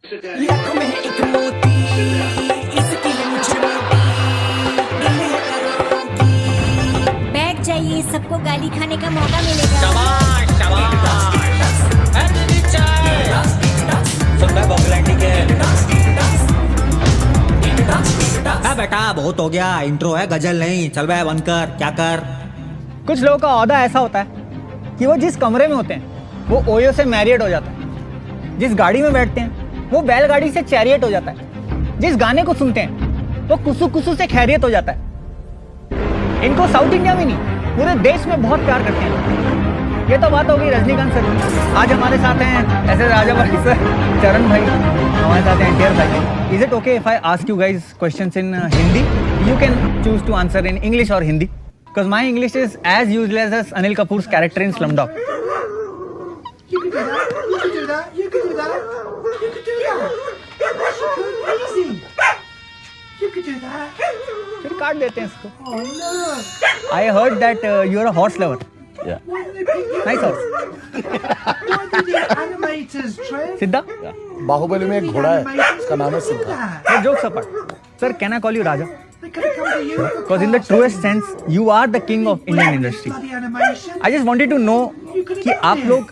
बैठ जाइए, सबको गाली खाने का मौका मिलेगा। शाबाश शाबाश। सुन बे बॉबलैंडी के। बेटा बहुत हो गया, इंट्रो है गजल नहीं। चल बे बंद कर, क्या कर। कुछ लोगों का औहदा ऐसा होता है कि वो जिस कमरे में होते हैं वो ओयो से मैरियड हो जाता है, जिस गाड़ी में बैठते हैं वो बैलगाड़ी से चैरियट हो जाता है, जिस गाने को सुनते हैं वो कुसु कुसु से खैरियत हो जाता है। इनको साउथ इंडिया में नहीं पूरे देश में बहुत प्यार करते हैं। ये तो बात होगी रजनीकांत सर की। आज हमारे साथ हैं ऐसे राजा भाई सर, चरण भाई, हमारे साथ हैं एनटीआर भाई। Is it okay if I ask you guys questions in Hindi? You can choose to answer in English और Hindi, because my English is as useless as Anil Kapoor's character in Slumdog. You can do that. You can do that. You can do that. You can do that. That's so easy. You can do that. फिर काट देते हैं इसको. Oh no. I heard that you are a horse lover. Yeah. Why did they pick you? Nice horse. Why did the animators, Trev? सिद्धा? बाहुबली में एक घोड़ा है, उसका नाम है सिद्धा। No jokes apart. Sir, can I call you Raja? They could have come to you. Because in the truest sense, you are the king of Indian industry. Bloody animation. I just wanted to know कि आप लोग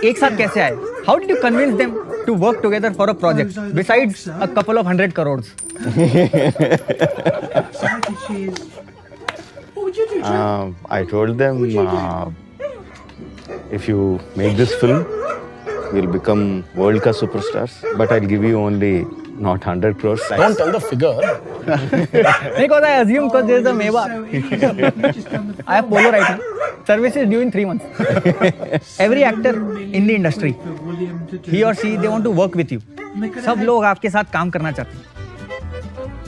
एक साथ कैसे आए? How did you convince them to work together for a project besides a couple of 100 crores? Excited she is. What would you do, Trev? I told them if you make this film, we'll become world class superstars. But I'll give you only not 100 crores. Don't tell the figure. Because I assume because there is a Mewar. So easy. You just done the I have polo right now. Service is due in 3 months. Every actor in the industry, for William to do. he or she, they want to work with you. They could सब have लोग आपके साथ काम करना चाहते हैं.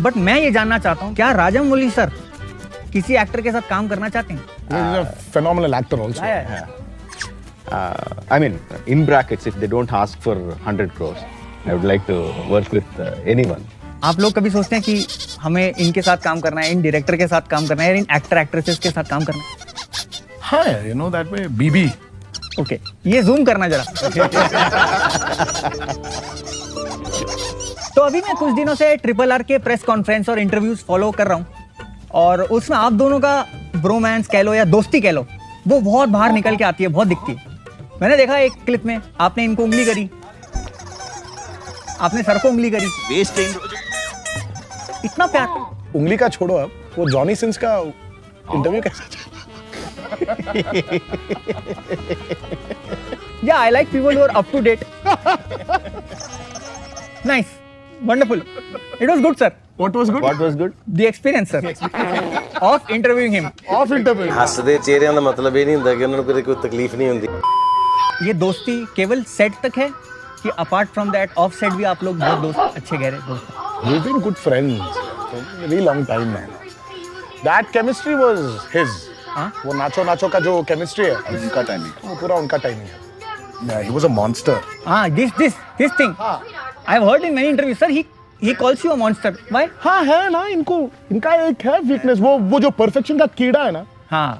But मैं ये जानना चाहता हूँ, क्या राजमौली सर किसी एक्टर के साथ काम करना चाहते हैं? He's a phenomenal actor also. I mean, in brackets, if they don't ask for 100 crores, I would like to work with anyone. आप लोग कभी सोचते हैं कि हमें इनके साथ काम करना है, इन डायरेक्टर के साथ काम करना है, या इन एक्टर एक्ट्रेसेस के साथ काम करना है? हाँ, you know that way. BB. Okay, ये जूम करना जरा. तो अभी मैं कुछ दिनों से RRR के प्रेस कॉन्फ्रेंस और इंटरव्यूज फॉलो कर रहा हूँ, और उसमें आप दोनों का ब्रोमांस कह लो या दोस्ती कह लो, वो बहुत बाहर निकल के आती है, बहुत दिखती है. मैंने देखा एक क्लिप में आपने इनको उंगली करी, आपने सर को उंगली करी. इतना प्यार. उंगली का छोड़ो अब, वो जॉनी सिंस का इंटरव्यू कैसा चला? Yeah, I like people who are up to date. Nice, wonderful. It was good, sir. What was good? What was good? The experience, sir, of interviewing him. Off interview. ਹੱਸਦੇ ਚਿਹਰਿਆਂ ਦਾ ਮਤਲਬ ਇਹ ਨਹੀਂ ਹੁੰਦਾ ਕਿ ਉਹਨਾਂ ਨੂੰ ਕਦੇ ਕੋਈ ਤਕਲੀਫ ਨਹੀਂ ਹੁੰਦੀ। ये दोस्ती केवल सेट तक है कि apart from that of set भी आप लोग बहुत दोस्त, अच्छे गहरे दोस्त हैं? We've been good friends for a very long time now. That chemistry was his. हाँ? वो नाचो नाचो का जो chemistry है, उनका timing. वो पूरा उनका timing है. Yeah, he was a monster. हाँ, this thing. हाँ. I've heard in many interviews, sir, he calls you a monster. Why? हाँ है ना, इनका एक है weakness, वो जो perfection का कीड़ा है ना, हाँ.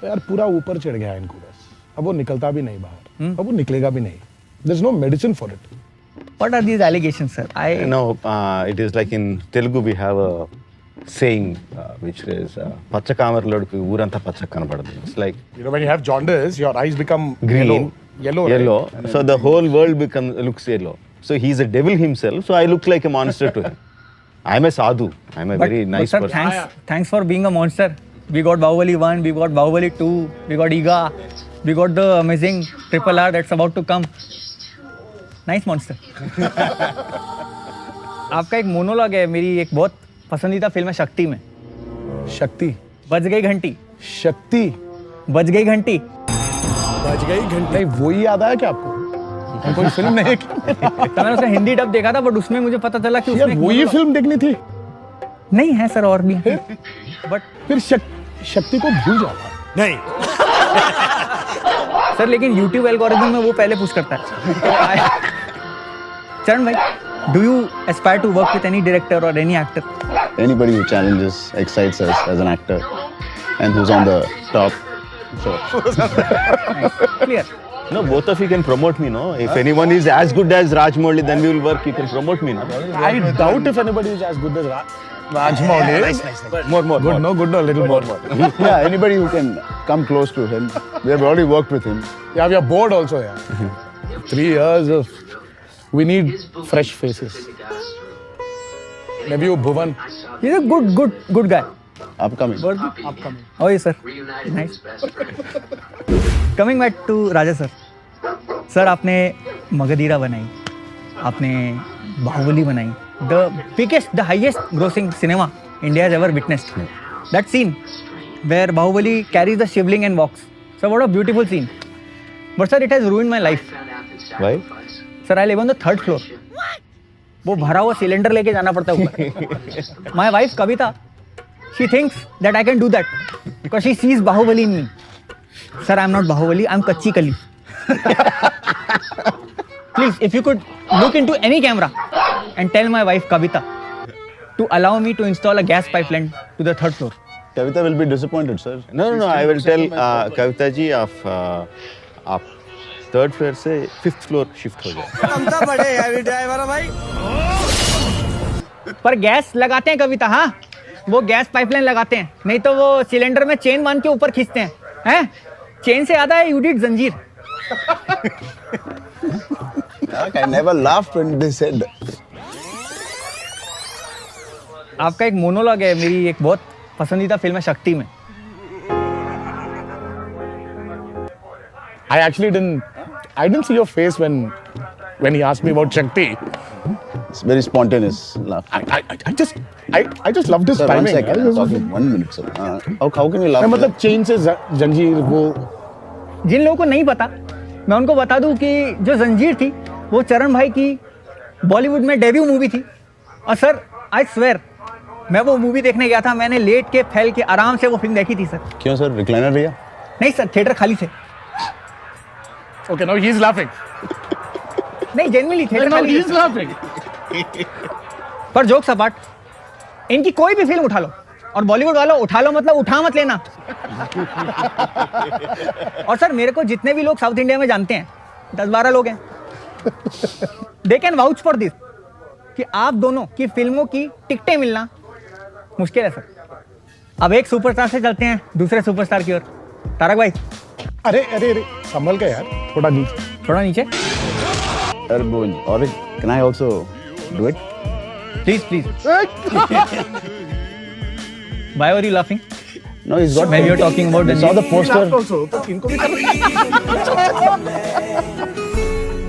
तो यार पूरा ऊपर चढ़ गया इनको बस. अब वो निकलता भी नहीं बाहर. अब वो निकलेगा भी नहीं. There's no medicine for it. What are these allegations, sir? No, it is like in Telugu we have a saying which is pacha kamarlodku uranta pacha kanabadadu. It's like You know, when you have jaundice, your eyes become green, yellow. yellow. Right? So the whole world looks yellow. So he's a devil himself. So I look like a monster to him. I'm a sadhu. I'm a very nice sir, person. thanks for being a monster. We got Bahubali 1, we got Bahubali 2, we got Iga, we got the amazing RRR that's about to come. Nice monster. आपका एक monologue है मेरी एक बहुत पसंदीदा film है शक्ति में. शक्ति. बज गई घंटी. शक्ति. बज गई घंटी. बज गई घंटी. नहीं, वो ही याद आया क्या आपको? कोई फिल्म नहीं देखी? तो मैंने उसका हिंदी डब देखा था, बट उसमें मुझे पता चला कि उसमें वो ही फिल्म देखनी थी. नहीं है सर, और भी है. बट फिर शक्ति को भूल जाओ. नहीं. सर लेकिन YouTube एल्गोरिथम में वो पहले पुश करता है. चरण भाई, do you aspire to work with any director or any actor? Anybody who challenges, excites us as an actor, and who's on the top. Sure. Nice. Clear. No, both of you can promote me, no? If anyone is as good as Rajmouli, then we will work. You can promote me, no? I doubt if anybody is as good as Rajmouli. Nice. More. Good, no? Good, no? A little more. Yeah, anybody who can come close to him. We have already worked with him. Yeah, we are bored also, yeah. 3 years of... We need fresh faces. Maybe you, Bhuvan. He's a good guy. Upcoming. Upcoming. How are you, sir? Nice. Coming back to Raja sir. Sir आपने मगधीरा बनाई, आपने बाहुबली बनाई, the biggest, the highest grossing cinema India has ever witnessed. That scene where Bahubali carries the shivling and walks. So what a beautiful scene. But sir, it has ruined my life. Why? Sir, I live on the 3rd floor. वो भरा हुआ cylinder लेके जाना पड़ता है ऊपर. My wife Kavita, she thinks that I can do that because she sees Bahubali in me. Sir, I am not Bahubali. I am Kachi Kali. Please, if you could look into any camera and tell my wife Kavita to allow me to install a gas pipeline to the 3rd floor. Kavita will be disappointed, sir. No. I will tell Kavita ji of आप 3rd floor से 5th floor shift हो जाए. पर gas लगाते हैं कविता, हाँ वो gas pipeline लगाते हैं, नहीं तो वो सिलेंडर में चेन बांध के ऊपर खींचते हैं. चेन से याद है यू डिड जंजीर. I never laughed when they said. आपका एक मोनोलॉग है मेरी एक बहुत पसंदीदा फिल्म है शक्ति में. I actually didn't see your face when he asked me about Shakti. It's very spontaneous laugh. I just love this Sir, timing. 1 second. I'm talking 1 minute, sir. How can you laugh? मतलब chain से जंजीर वो. जिन लोगों को नहीं पता मैं उनको बता दूं कि जो जंजीर थी वो चरण भाई की बॉलीवुड में डेब्यू मूवी थी. और सर आई स्वेयर मैं वो मूवी देखने गया था, मैंने लेट के फैल के आराम से वो फिल्म देखी थी सर. क्यों सर, रिक्लाइनर भैया? नहीं सर, थिएटर खाली थे. Okay, now he's laughing. नहीं जेन्युइनली थिएटर Now खाली he's laughing. पर जोक्स अपार्ट, इनकी कोई भी फिल्म उठा लो और बॉलीवुड वालों उठा लो मतलब उठा मत लेना. और सर मेरे को जितने भी लोग साउथ इंडिया में जानते हैं 10-12 लोग हैं, they can vouch for this कि आप दोनों की फिल्मों की टिकटें मिलना मुश्किल है सर. अब एक सुपरस्टार से चलते हैं दूसरे सुपरस्टार की ओर. तारक भाई अरे संभल के यार, थोड़ा नीचे. Sir, or can I also do it? Please. Why are you laughing? No, he's got. When you're talking about I saw the poster.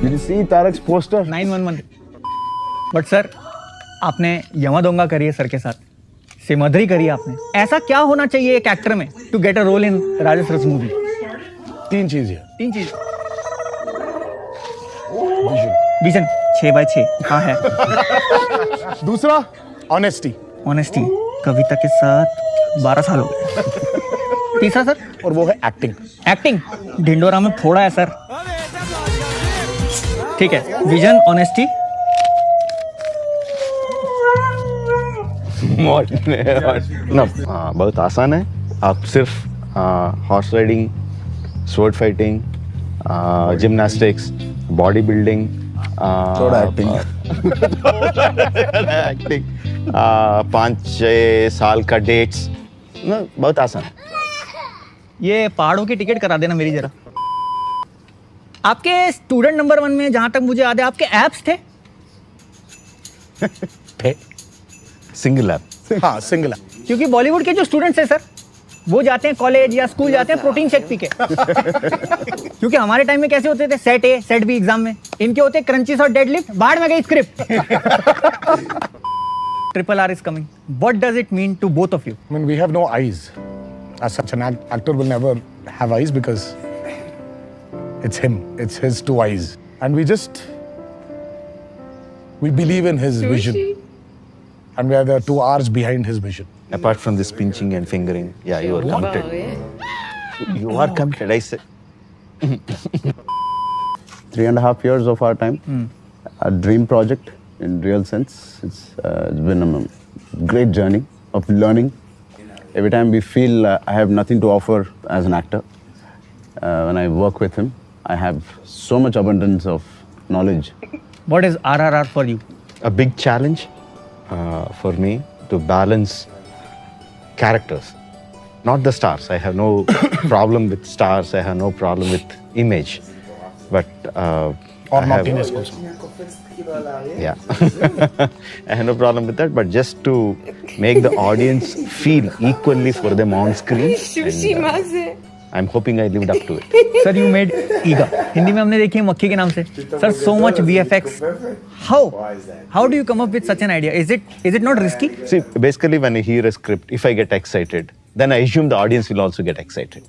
Did you see Tarak's poster? 911. But sir आपने यमादोंगा करी है सर के साथ, सिमधरी करी आपने. ऐसा क्या होना चाहिए एक एक्टर में to get a role in राजा सरस मूवी? 3 चीज. विजन 6x6 हाँ है. दूसरा ऑनेस्टी. कविता के साथ 12 साल हो गए. तीसरा सर, और वो है एक्टिंग. ढिंडोरा में फोड़ा है सर. ठीक है, विजन, ऑनेस्टी. ना बहुत आसान है. आप सिर्फ horse riding, sword fighting, gymnastics, body building, थोड़ा एक्टिंग. 5-6 साल का डेट्स ना, बहुत आसान है. ये पहाड़ों की टिकट करा देना मेरी जरा. आपके स्टूडेंट नंबर 1 में जहां तक मुझे याद है आपके एप्स थे. Single app. हाँ, सिंगल ऐप. क्योंकि बॉलीवुड के जो स्टूडेंट्स हैं सर वो जाते हैं कॉलेज या स्कूल जाते हैं प्रोटीन शेक पी के. क्योंकि हमारे टाइम में कैसे होते थे, set A set B exam में, इनके होते क्रंचीज और डेडलिफ्ट. बाहर में गई script. RRR is coming. What does it mean to both of you? I mean, we have no eyes. As such, an actor will never have eyes because it's him. It's his 2 eyes. And we believe in his vision. And we are the 2 R's behind his vision. Apart from this pinching and fingering, yeah, you are committed. You are committed, I say. 3.5 years of our time. A dream project in real sense. It's been a great journey of learning. Every time we feel I have nothing to offer as an actor, when I work with him, I have so much abundance of knowledge. What is RRR for you? A big challenge for me to balance characters, not the stars. I have no problem with stars. I have no problem with image, but Or I have- naughtiness also. Yeah, I have no problem with that. But just to make the audience feel equally for them on screen, and, I'm hoping I lived up to it. Sir, you made Ega. Hindi में हमने देखी है मक्खी के नाम से. Sir, so much VFX. How do you come up with such an idea? Is it not risky? See, basically, when I hear a script, if I get excited, then I assume the audience will also get excited.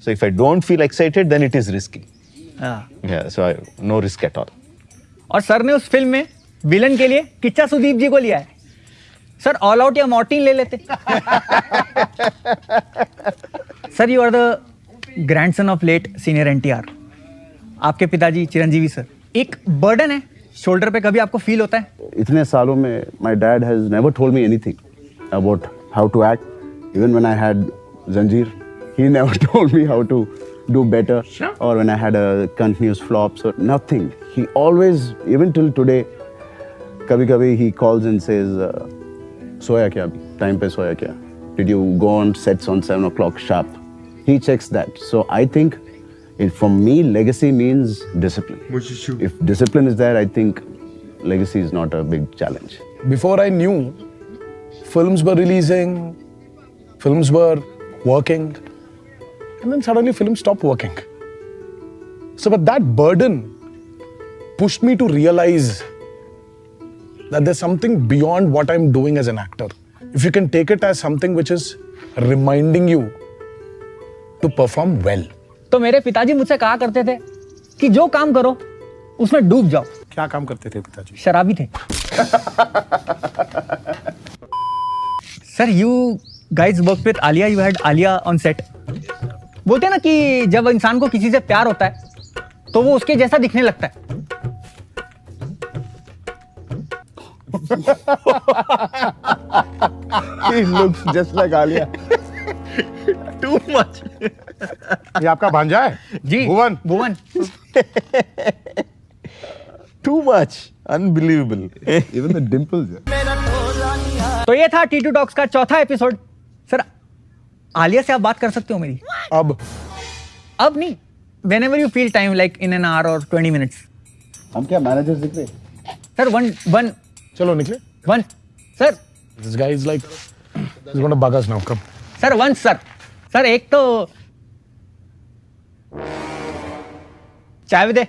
So if I don't feel excited, then it is risky. हाँ. Yeah, so no risk at all. और sir ने उस film में villain के लिए किच्चा सुदीप जी को लिया है. सर ऑल आउट या मॉर्टिन ले लेते. Sir you are the grandson of late senior NTR. आपके पिताजी चिरंजीवी सर. एक बर्डन है शोल्डर पे, कभी आपको फील होता है? इतने सालों में my dad has never told me anything about how to act. Even when I had Zanjeer, he never told me how to do better. Or when I had a continuous flop, so nothing. He always, even till today, कभी-कभी he calls and says, सोया क्या अभी? Time पे सोया क्या? Did you go on sets on 7 o'clock sharp? He checks that. So I think, for me, legacy means discipline. Which is true. If discipline is there, I think legacy is not a big challenge. Before I knew, films were releasing, films were working, and then suddenly films stopped working. So, but that burden pushed me to realize that there's something beyond what I'm doing as an actor. If you can take it as something which is reminding you to perform well. तो मेरे पिताजी मुझसे कहा करते थे कि जो काम करो उसमें डूब जाओ. क्या काम करते थे पिताजी? शराबी थे. Sir you guys work with Alia. You had Alia on set. बोलते हैं ना कि जब इंसान को किसी से प्यार होता है तो वो उसके जैसा दिखने लगता है. He looks just like Alia. Too much. ये आपका भांजा है? जी भुवन. भुवन. Too much. Unbelievable. Even the dimples. तो ये था T2 टॉक्स का चौथा एपिसोड. सर आलिया से आप बात कर सकते हो मेरी? अब नहीं. Whenever you feel time, like in an hour or 20 minutes. हम क्या मैनेजर्स दिख रहे? सर वन चलो निकले. Sir. This guy is like, he's going to bug us now. Come. Sir one sir एक तो चाय भी दे.